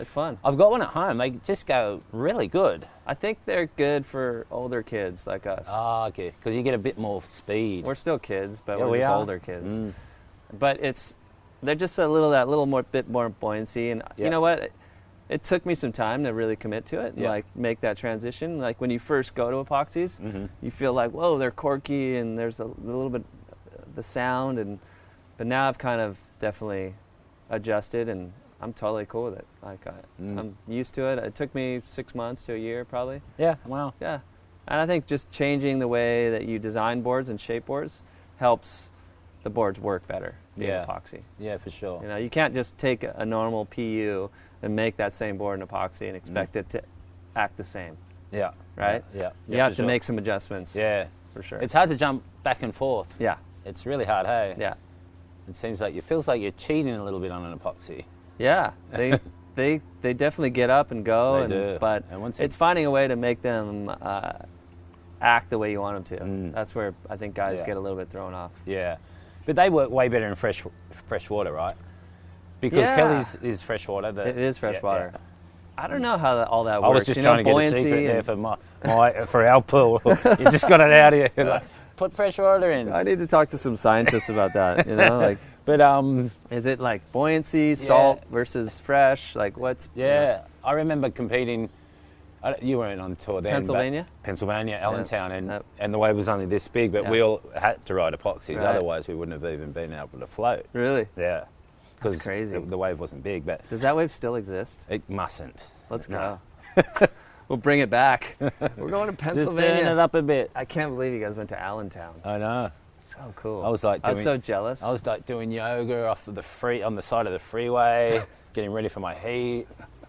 It's fun. I've got one at home. They just go really good. I think they're good for older kids like us. Ah, okay. Because you get a bit more speed. We're still kids, but Yeah, we're we just are. older kids. But they're just bit more buoyancy. And Yeah. you know what? It took me some time to really commit to it and Yeah. make that transition. Like when you first go to epoxies, you feel like, whoa, they're corky and there's a little bit the sound. But now I've kind of definitely adjusted and I'm totally cool with it. Like I'm used to it. It took me 6 months to a year probably. Yeah, wow. Yeah. And I think just changing the way that you design boards and shape boards helps the boards work better in epoxy. Yeah, for sure. You know, you can't just take a normal PU and make that same board in epoxy and expect it to act the same. Yeah. Right? Yeah. You have to make some adjustments. Yeah. For sure. It's hard to jump back and forth. Yeah. It's really hard, hey? Yeah. It seems like it feels like you're cheating a little bit on an epoxy. Yeah. They definitely get up and go. They do. But And it's finding a way to make them act the way you want them to. That's where I think guys get a little bit thrown off. Yeah. But they work way better in fresh water, right? Because Kelly's is fresh water. It is fresh water. Yeah. I don't know how all that works. I was just trying to get a secret there for our pool. You just got it out here. Like, put fresh water in. I need to talk to some scientists about that. You know, like, but is it like buoyancy, salt versus fresh? Like what's? Yeah, I remember competing. You weren't on tour then. Pennsylvania, Allentown, and the wave was only this big, but we all had to ride epoxies. Right. Otherwise, we wouldn't have even been able to float. Really? Yeah. That's crazy. The wave wasn't big, but does that wave still exist? It mustn't. Let's go. We'll bring it back. We're going to Pennsylvania. Just turn it up a bit. I can't believe you guys went to Allentown. I know. So cool. I was so jealous. I was like doing yoga on the side of the freeway, getting ready for my heat,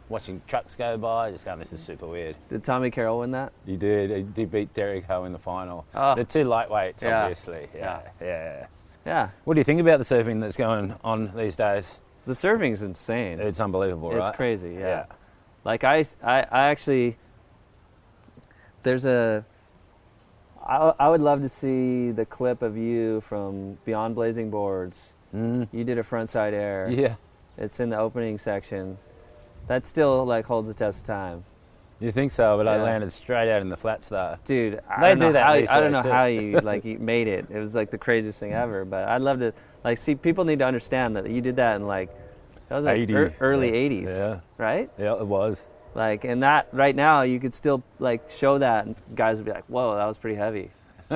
watching trucks go by, just going, this is super weird. Did Tommy Carroll win that? He did. He did beat Derek Ho in the final. Oh. They're two lightweights, obviously. Yeah. What do you think about the surfing that's going on these days? The surfing's insane. It's unbelievable, right? It's crazy, yeah. Like I actually, I would love to see the clip of you from Beyond Blazing Boards. You did a frontside air. Yeah. It's in the opening section. That still like holds the test of time. You think so? But I landed straight out in the flats though. Dude, I don't know how you you made it. It was like the craziest thing ever. But I'd love to see. People need to understand that you did that in that was like early '80s. Yeah. Right? Yeah, it was. And that right now you could still show that, and guys would be like, "Whoa, that was pretty heavy."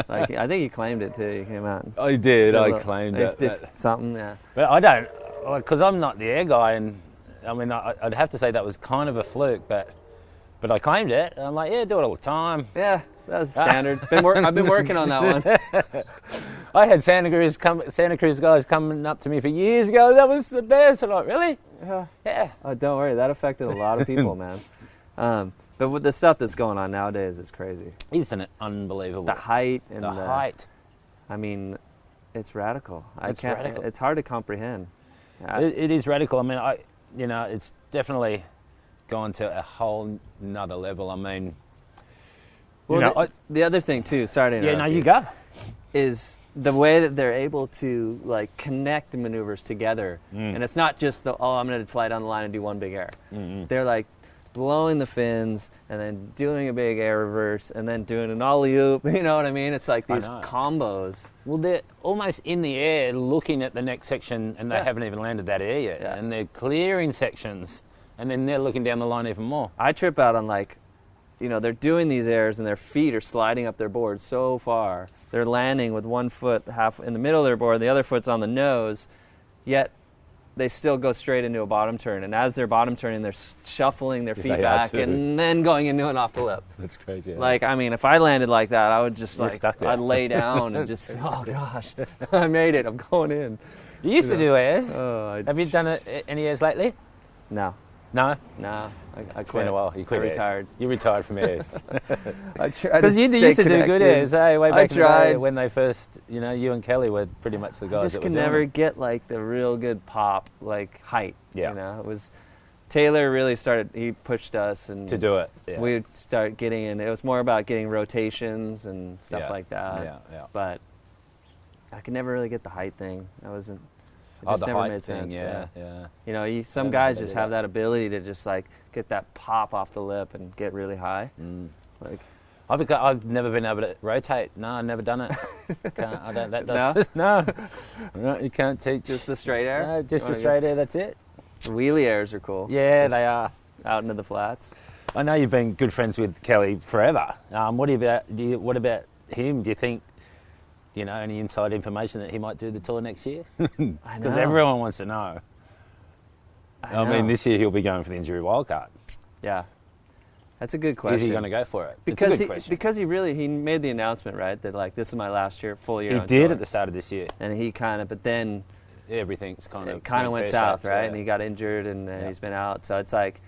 I think you claimed it too. You came out. I did. I claimed it. Did something, yeah. But I don't, because I'm not the air guy, and I mean I'd have to say that was kind of a fluke, but I claimed it. And I'm like, yeah, do it all the time. Yeah, that was standard. I've been working on that one. I had Santa Cruz guys coming up to me for years ago. That was the best. I'm like, really? Yeah. Oh, don't worry. That affected a lot of people, man. But with the stuff that's going on nowadays, it's crazy. Isn't it unbelievable? The height and the height. I mean, it's radical. Radical. It's hard to comprehend. It is radical. I mean, it's definitely gone to a whole nother level. I mean, the other thing too. Sorry to interrupt. Yeah, no, you go. Is the way that they're able to connect the maneuvers together, and it's not just I'm going to fly down the line and do one big air. They're blowing the fins and then doing a big air reverse and then doing an ollie-oop. You know what I mean? It's like these combos. Well, they're almost in the air looking at the next section, and they haven't even landed that air yet, and they're clearing sections, and then they're looking down the line even more. I trip out on they're doing these airs and their feet are sliding up their board so far. They're landing with one foot half in the middle of their board, the other foot's on the nose, yet they still go straight into a bottom turn. And as they're bottom turning, they're shuffling their feet back and then going into an off the lip. That's crazy. If I landed like that, I would just I'd lay down and just, oh gosh, I made it, I'm going in. You used to do airs. Have you done any airs lately? No. No? No. I quit. It's been a while. You quit. I retired. You retired from airs. Because you used to do good airs, way back in the day when they first, you and Kelly were pretty much the guys that were doing it. I just could never get the real good pop, height. Yeah. It was, Taylor really he pushed us and to do it. Yeah. We'd start getting in. It was more about getting rotations and stuff like that. Yeah. But I could never really get the height thing. I wasn't. It just the never height made thing, sense. yeah. You know, some Yeah, guys they just do have that. that ability to just like get that pop off the lip and get really high. Like, I've never been able to rotate. No, I've never done it. Can't, I don't. That does. No, you can't teach. just the straight air. No, just You the wanna straight air. That's it. go- Wheelie airs are cool. Yeah, Just they are. out into the flats. I know you've been good friends with Kelly forever. What about him? Do you think, any inside information that he might do the tour next year? I Because know. everyone wants to know. I mean, know. this year he'll be going for the injury wildcard. Yeah, that's a good question. Is he going to go for it? Because it's a good question. because he made the announcement, right, that like this is my last full year. He on did tour. at the start of this year. And he but then Everything's kind of it kind of went pear-shaped, south, right? yeah. And he got injured, and Yeah. he's been out. So it's like,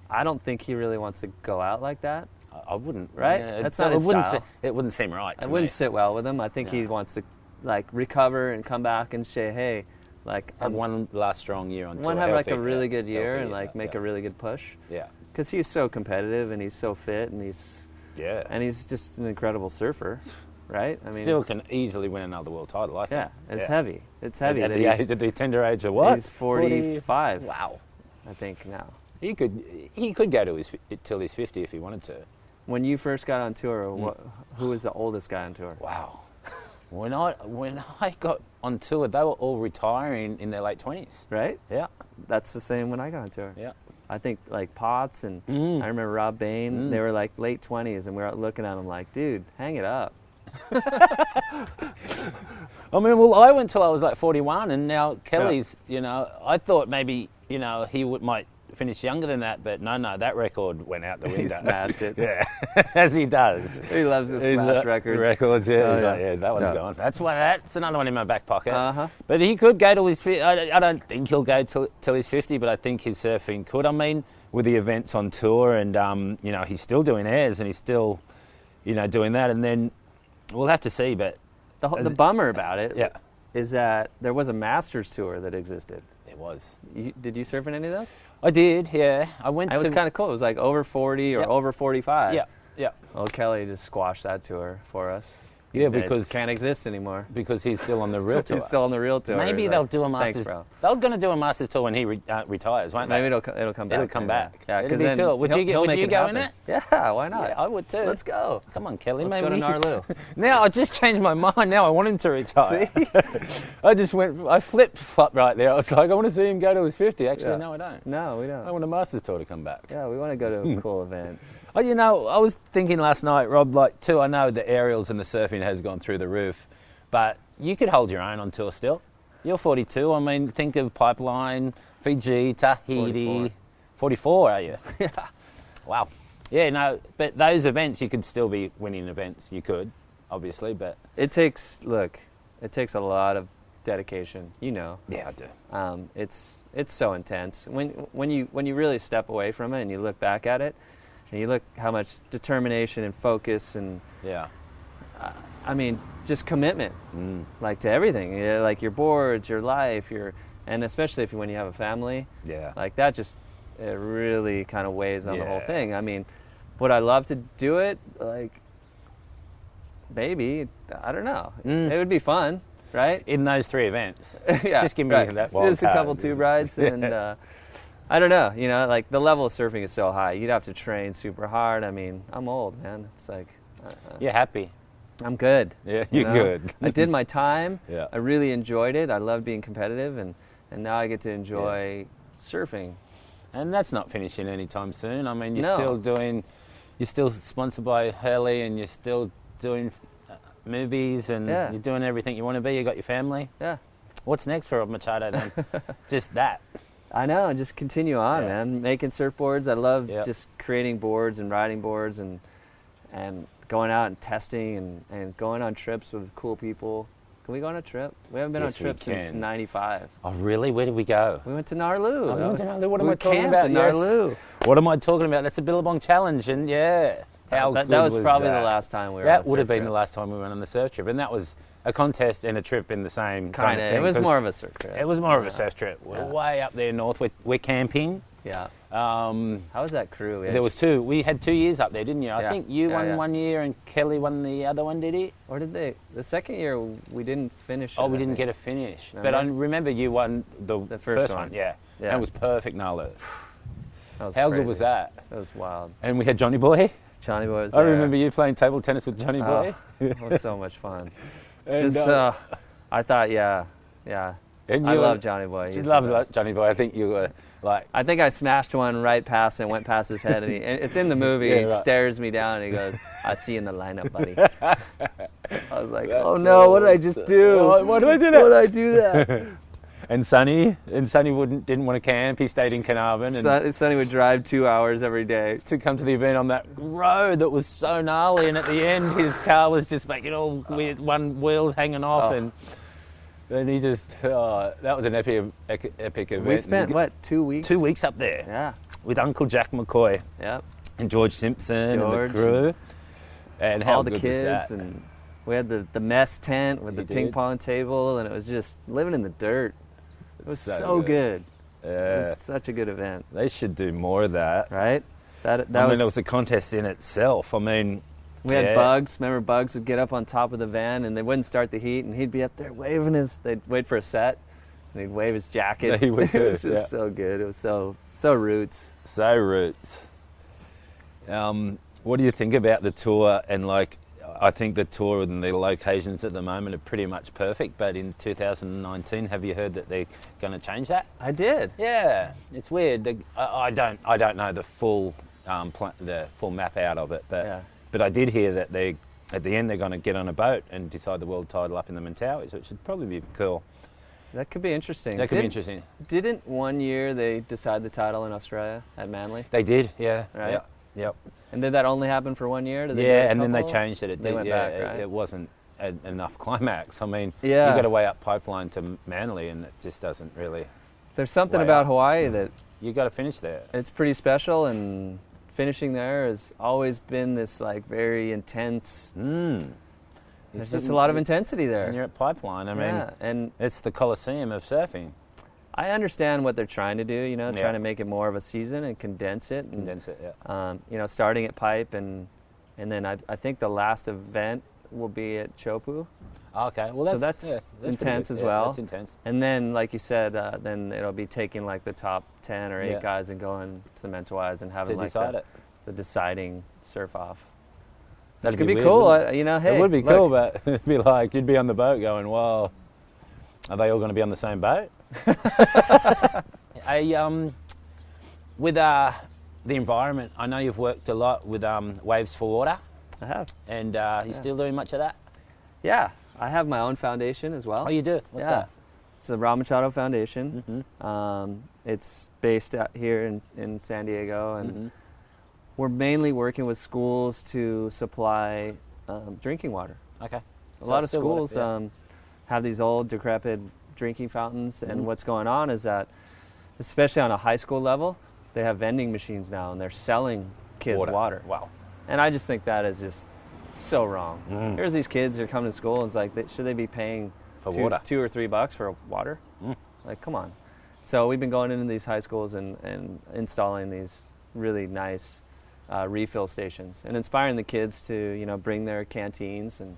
I don't think he really wants to go out like that. I wouldn't. Right? Yeah, That's not his style. It wouldn't seem right. It to wouldn't me. sit well with him. I think he No. wants to like recover and come back and say, hey, like Have one last strong year on tour. want to have like a healthy, really yeah, good year healthy, and like make a really good push. Yeah. Because he's so competitive and he's so fit and he's just an incredible surfer, right? I mean, Still can easily win another world title. I think. yeah, it's heavy. It's heavy. At that the, he's- age, at the tender age of what? He's 45. Wow. I think now. He could go to till he's 50 if he wanted to. When you first got on tour, who was the oldest guy on tour? Wow. When I got on tour, they were all retiring in their late 20s. Right? Yeah. That's the same when I got on tour. Yeah. I think like Potts and I remember Rob Bain, they were like late 20s and we were out looking at them like, dude, hang it up. I mean, well, I went till I was like 41, and now Kelly's, I thought maybe, he might finish younger than that, but no, that record went out the window. He smashed it. Yeah, as he does. He loves his smash records. Yeah. Oh, He's yeah. like, yeah, that one's Yeah. gone. That's another one in my back pocket. Uh-huh. But he could go to his 50. I don't think he'll go till he's 50, but I think his surfing could. I mean, with the events on tour, and he's still doing airs, and he's still, doing that, and then we'll have to see. But The bummer about it yeah, is that there was a Masters tour that existed. it was. Did you surf in any of those? I did. Yeah, I went. It was kind of cool. It was like over 40 or Yeah. over 45. Yeah. Well, Kelly just squashed that tour for us. Yeah, It because can't exist anymore. because he's still on the real tour. He's still on the real tour. Maybe Like, they'll do a Thanks, Masters. bro. They're going to do a Masters tour when he retires, won't Maybe they? it'll come back. It'll come back. Yeah, It'll because be then cool. Would you he'll make go in happen. it? Yeah, why not? Yeah, I would too. Let's go. Come on, Kelly. Let's maybe go to Narlu. Now I just changed my mind. Now I want him to retire. See? I flip-flopped right there. I was like, I want to see him go to his 50. Actually, Yeah. no, I don't. No, we don't. I want a Masters tour to come back. Yeah, we want to go to a cool event. Oh, I was thinking last night, Rob, I know the aerials and the surfing has gone through the roof, but you could hold your own on tour still. You're 42. I mean, think of Pipeline, Fiji, Tahiti. 44, are you? Wow. Yeah, no, but those events, you could still be winning events. You could, obviously, but... It takes a lot of dedication, Yeah, I do. It's so intense. When you really step away from it and you look back at it, and you look how much determination and focus and Yeah. I mean just commitment, like to everything, like your boards, your life, and especially when you have a family, Yeah. like that just it really kind of weighs on the whole Yeah. thing. I mean, would I love to do it? Like, maybe, I don't know. It would be fun, right? In those three events. Yeah, Just give me right. that wild Just a card. couple tube rides, and I don't know. Like the level of surfing is so high. You'd have to train super hard. I mean, I'm old, man. It's like You're happy. I'm good. Yeah, you you're know? good. I did my time. Yeah. I really enjoyed it. I love being competitive, and now I get to enjoy surfing. And that's not finishing anytime soon. I mean, No. you're still sponsored by Hurley, and you're still doing movies, and Yeah. you're doing everything you want to be. You got your family. Yeah. What's next for Rob Machado then? Just that. I know, just continue on, Yeah. man. Making surfboards. I love Yeah. just creating boards and riding boards and going out and testing and going on trips with cool people. Can we go on a trip? We haven't been Yes, on we trips since can. '95. Oh, really? Where did we go? We went to Narlu. Oh, we went to Narlu. What am we I talking camped about? in Yes. Narlu. What am I talking about? That's a Billabong challenge, and yeah. How that good was probably that? the last time we were on That a would have surf been trip. the last time we went on the surf trip, and that was a contest and a trip in the same Kind of. thing. It was 'cause more of a surf trip. It was more of a surf trip. We're Yeah. way up there north. We're camping. Yeah. Um, How was that crew? there was 2. We had 2 years up there, didn't you? I Yeah. think you Yeah, won yeah. 1 year and Kelly won the other one, did he? Or did they? The second year we didn't finish. Oh, it, we I didn't think. get a finish. Remember? But I remember you won the first one. one. Yeah. Yeah. And it was perfect, Nailed it. That was How crazy. good was that? That was wild. And we had Johnny Boy. Johnny Boy was I there. remember you playing table tennis with Johnny Boy. It was so much fun. And, I thought, yeah. and I you love Johnny Boy. She He's the loves best. Johnny Boy. I think you were like, I think I smashed one right past and went past his head, and it's in the movie. Yeah, he right. stares me down and he goes, "I see you in the lineup, buddy." I was like, That's "Oh no, what did I awesome. just do? Oh, why did I do that? Why did I do that?" and Sonny didn't want to camp. He stayed in Carnarvon and Sonny would drive 2 hours every day. to come to the event on that road that was so gnarly. And at the end, his car was just making all weird, one wheels hanging off, and he just that was an epic event. We spent what 2 weeks? 2 weeks up there Yeah. with Uncle Jack McCoy Yep. and George Simpson George and the crew, and how All the good was kids, that? and we had the mess tent with the You ping did? pong table, and it was just living in the dirt. It was So so good. It Yeah, was such a good event, they should do more of that. right? That I mean, was. it was a contest in itself. I mean, We had yeah. Bugs. Remember, Bugs would get up on top of the van, and they wouldn't start the heat, and he'd be up there waving his. They'd wait for a set, and he'd wave his jacket. Yeah, he would too, It was just yeah. so good. It was so roots. So roots. What do you think about the tour? And like, I think the tour and the locations at the moment are pretty much perfect. But in 2019, have you heard that they're going to change that? I did. Yeah, it's weird. I don't know the full the full map out of it, but Yeah. but I did hear that they at the end they're going to get on a boat and decide the world title up in the Mentawai, so it should probably be cool. That could be interesting. That could be interesting. Didn't one year they decide the title in Australia at Manly? They did, yeah. Right. Yep. And did that only happen for 1 year? Did they do Yeah, a and then they couple? changed it. They went back, right? It wasn't enough climax. I mean, Yeah. you got to weigh up Pipeline to Manly, and it just doesn't really. There's something way about up. Hawaii that You got to finish there. it's pretty special, and finishing there has always been this like very intense. There's just a lot of intensity And there. you're at Pipeline. I mean, Yeah, and it's the Colosseum of surfing. I understand what they're trying to do. Yeah. Trying to make it more of a season and condense it. And, Condense it, yeah. starting at Pipe, and then I think the last event will be at Chopu. Okay, well So that's that's pretty intense good. as Yeah, well. That's intense. And then, like you said, then it'll be taking like the top 10 or 8 Yeah. guys and going to the Mentawais and having To like decide it. the deciding surf off. That'd Which could be weird, cool. wouldn't Hey, it would be look, cool, but it'd be like you'd be on the boat going, "Well, are they all going to be on the same boat?" With the environment, I know you've worked a lot with Waves for Water, I have. and you still doing much of that? Yeah, I have my own foundation as well. Oh, you do? What's yeah. that? It's the Rob Machado Foundation. Mm-hmm. It's based out here in San Diego, and Mm-hmm. we're mainly working with schools to supply drinking water. Okay. A So lot of still water, schools yeah. have these old, decrepit drinking fountains, Mhm. and what's going on is that, especially on a high school level, they have vending machines now, and they're selling kids water. Wow. And I just think that is just so wrong. Mm. Here's these kids that are coming to school, and it's like, should they be paying For water. $2 or $3 for water? Mm. Like, come on. So we've been going into these high schools and installing these really nice refill stations and inspiring the kids to, bring their canteens and,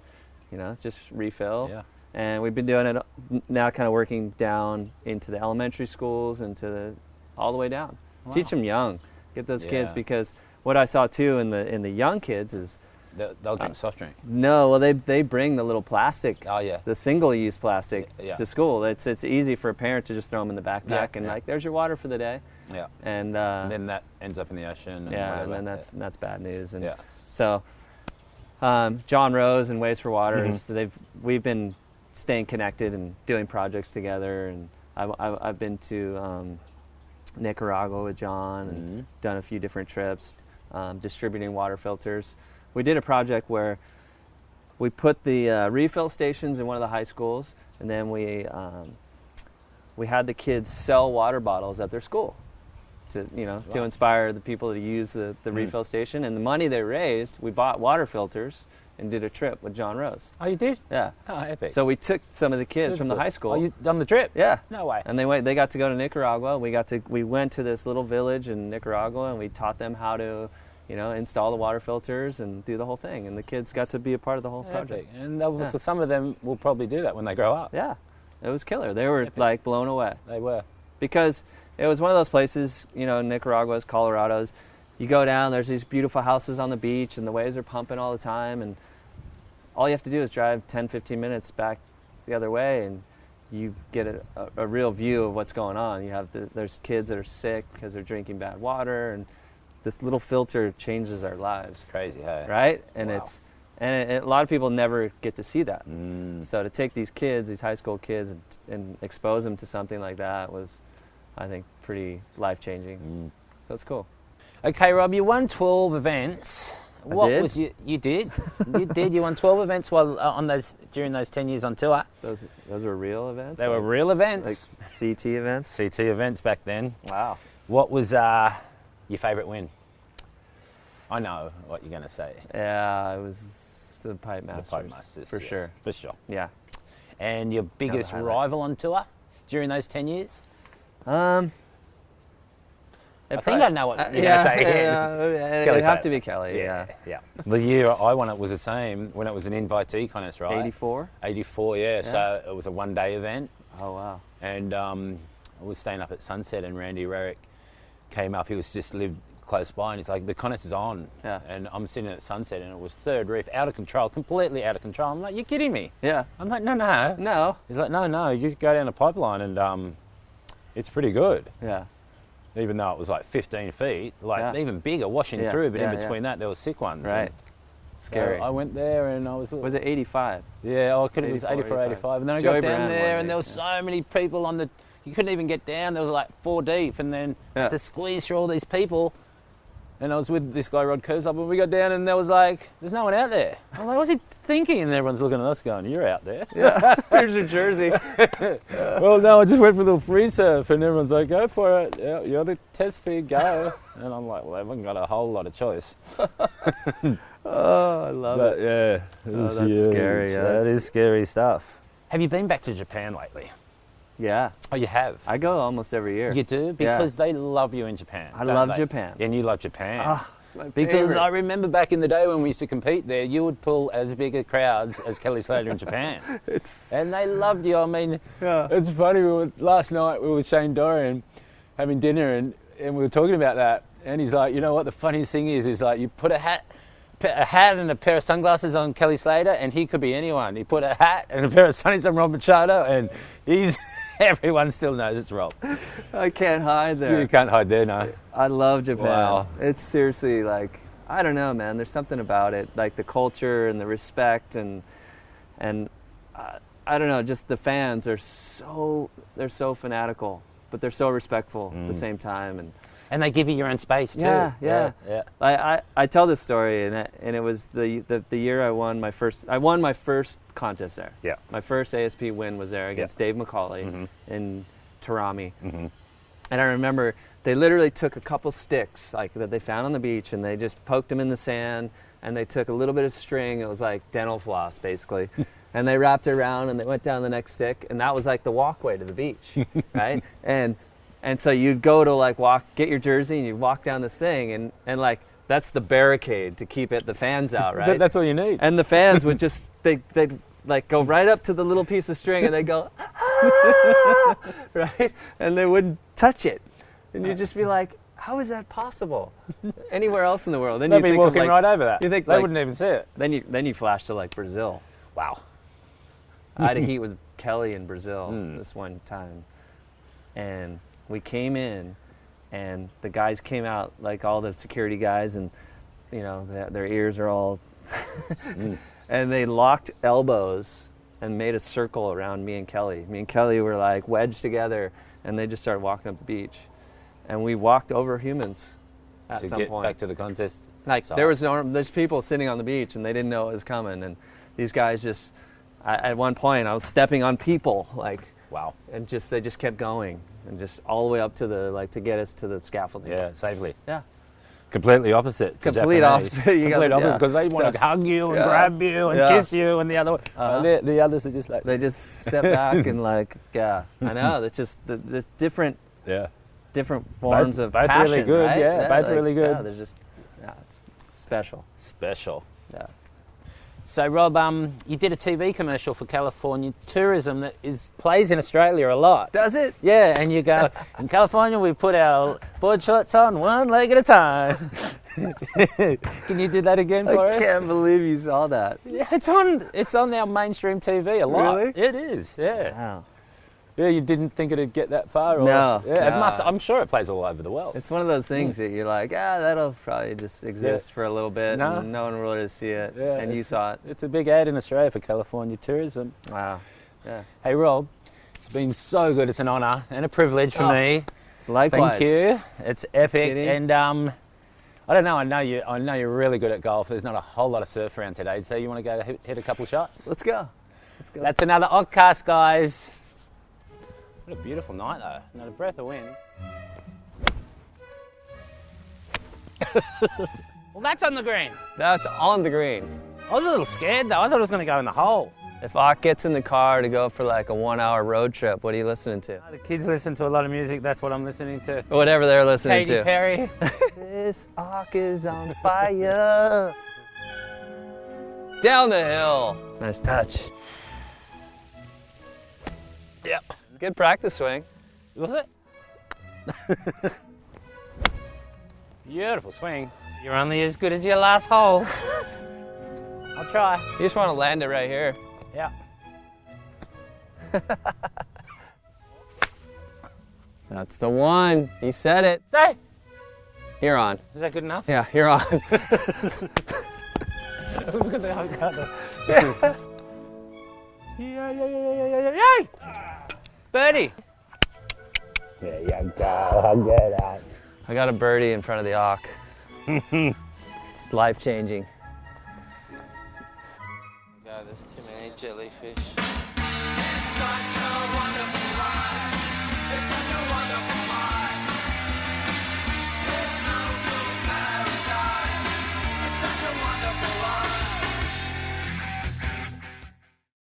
just refill. Yeah. And we've been doing it now, kind of working down into the elementary schools and all the way down. Wow. Teach them young. Get those kids, Yeah. because what I saw too in the young kids is They'll drink soft drink. no, well they bring the little plastic, Oh, yeah. the single-use plastic Yeah. to school. It's easy for a parent to just throw them in the backpack Yeah, and yeah. like, there's your water for the day. Yeah. And And then that ends up in the ocean. And yeah, whatever. and then that's bad news. And Yeah. so John Rose and Waves for Water, Mhm. we've been staying connected and doing projects together. And I've been to Nicaragua with John and Mhm. done a few different trips, distributing water filters. We did a project where we put the refill stations in one of the high schools, and then we had the kids sell water bottles at their school to Wow. inspire the people to use the refill station. And the money they raised, we bought water filters and did a trip with John Rose. Oh, you did? Yeah. Oh, epic. So we took some of the kids from the high school. Oh, you done the trip? Yeah. No way. And they got to go to Nicaragua. We went to this little village in Nicaragua, and we taught them how to, install the water filters and do the whole thing. And the kids got to be a part of the whole project. And so some of them will probably do that when they grow up. Yeah. It was killer. They were like blown away. They were. Because it was one of those places, Nicaragua's, Colorado's. You go down, there's these beautiful houses on the beach, and the waves are pumping all the time, and all you have to do is drive 10, 15 minutes back the other way, and you get a real view of what's going on. You have there's kids that are sick because they're drinking bad water, and this little filter changes their lives. Crazy, hey? Right? And wow. a lot of people never get to see that. Mm. So to take these kids, these high school kids, and expose them to something like that was, I think, pretty life-changing. Mm. So it's cool. Okay, Rob, you won 12 events. I did? You did? You did. You won 12 events during those 10 years on tour. Those were real events? They were real events. Like CT events? CT events back then. Wow. What was your favourite win? I know what you're going to say. Yeah, it was the Pipe Masters. The Pipe Masters, For yes, sure. For sure. Yeah. And your biggest rival on tour during those 10 years? I think I know what you're going to say. Yeah, it would have to be Kelly, yeah. The year I won it was the same when it was an invitee contest, right? 84? 84, yeah. So it was a one-day event. Oh, wow. And I was staying up at Sunset, and Randy Rarick came up. He was just lived close by, and he's like, the contest is on. Yeah. And I'm sitting at Sunset, and it was third reef, out of control, completely out of control. I'm like, you're kidding me? Yeah. I'm like, no. No. He's like, no, you go down the pipeline, and it's pretty good. Yeah. Even though it was like 15 feet, even bigger, washing through, but in between that, there were sick ones. Right. Scary. So I went there, and I was... Was it 85? Yeah, I could have been 84, 85. And then I got down there, and there were so many people on the... You couldn't even get down. There was like 4 deep, and then to squeeze through all these people. And I was with this guy, Rod Kurzop, and we got down, and there was like, there's no one out there. I'm like, what's he thinking? And everyone's looking at us going, you're out there. Yeah, here's your jersey. Well, no, I just went for a little free surf, and everyone's like, go for it. Yeah, you're the test pig, go. And I'm like, well, I haven't got a whole lot of choice. Oh, I love it. Yeah. That's scary. Yeah, that is scary stuff. Have you been back to Japan lately? Yeah. Oh, you have? I go almost every year. You do? Because they love you in Japan. I love Japan. And you love Japan. Oh, it's my because favorite. I remember back in the day when we used to compete there, you would pull as big a crowds as Kelly Slater in Japan. And they loved you. I mean, it's funny. Last night we were with Shane Dorian having dinner, and we were talking about that. And he's like, you know what the funniest thing is like you put a hat and a pair of sunglasses on Kelly Slater, and he could be anyone. He put a hat and a pair of sunnies on Rob Machado, and he's... Everyone still knows it's Rob. I can't hide there. You can't hide there, no. I love Japan. Wow. It's seriously like, I don't know, man. There's something about it, like the culture and the respect, and I don't know, just the fans are they're so fanatical, but they're so respectful at the same time, and they give you your own space too. Yeah. I tell this story, and it was the year I won my first contest there. Yeah. My first ASP win was there against Dave McCauley in Tarami. Mm-hmm. And I remember they literally took a couple sticks like that they found on the beach, and they just poked them in the sand, and they took a little bit of string. It was like dental floss, basically. And they wrapped it around, and they went down the next stick, and that was like the walkway to the beach, right? And so you'd go to like get your jersey, and you'd walk down this thing, and like that's the barricade to keep the fans out, right? That's all you need. And the fans would just they'd like go right up to the little piece of string, and they'd go, ah! Right? And they wouldn't touch it, and you'd just be like, how is that possible? Anywhere else in the world? Then they'd be walking right over that. You think they wouldn't even see it. Then you flash to like Brazil. Wow. I had a heat with Kelly in Brazil this one time, and we came in, and the guys came out, like all the security guys, and you know their ears are all, and they locked elbows and made a circle around me and Kelly. Me and Kelly were like wedged together, and they just started walking up the beach, and we walked over humans at some point. Back to the contest. Like there's people sitting on the beach, and they didn't know it was coming, and these guys just. At one point, I was stepping on people, like, wow, and they just kept going, and just all the way up to to get us to the scaffolding. Yeah, safely. Yeah. Completely opposite. To Complete Japanese. opposite. You Complete got- opposite yeah. because they want to hug you and Yeah. grab you and Yeah. kiss you, and the other the others are just like They just step back and like, yeah, I know. It's just there's different forms of both passion, really good, right? yeah, both like, really good. Yeah, there's just, yeah, it's special. special. Yeah. So Rob, you did a TV commercial for California tourism that plays in Australia a lot. Does it? Yeah, and you go, in California we put our board shorts on one leg at a time. Can you do that again for us? I can't believe you saw that. Yeah, it's on our mainstream TV a lot. Really? It is, yeah. Wow. Yeah, you didn't think it'd get that far? Or, No. Yeah, No. it must. I'm sure it plays all over the world. It's one of those things that you're like, that'll probably just exist for a little bit, No. and no one will really see it, Yeah, and you saw it. It's a big ad in Australia for California tourism. Wow. Yeah. Hey Rob, it's been so good. It's an honour and a privilege for me. Likewise. Thank you. It's epic. Kidding? And I don't know. I know you're really good at golf. There's not a whole lot of surf around today, so you want to go hit a couple shots? Let's go. Let's go. That's another Occ-Cast, guys. What a beautiful night, though. Not a breath of wind. Well, that's on the green. That's on the green. I was a little scared, though. I thought it was going to go in the hole. If Occ gets in the car to go for like a 1-hour road trip, what are you listening to? The kids listen to a lot of music. That's what I'm listening to. Whatever they're listening Katy to. Perry. This Occ is on fire. Down the hill. Nice touch. Yep. Good practice swing. Was it? Beautiful swing. You're only as good as your last hole. I'll try. You just want to land it right here. Yeah. That's the one. You said it. Stay. You're on. Is that good enough? Yeah, you're on. Yeah. Birdie. There you go. I'll get that. I got a birdie in front of the Occ. It's life-changing. God, there's too many jellyfish.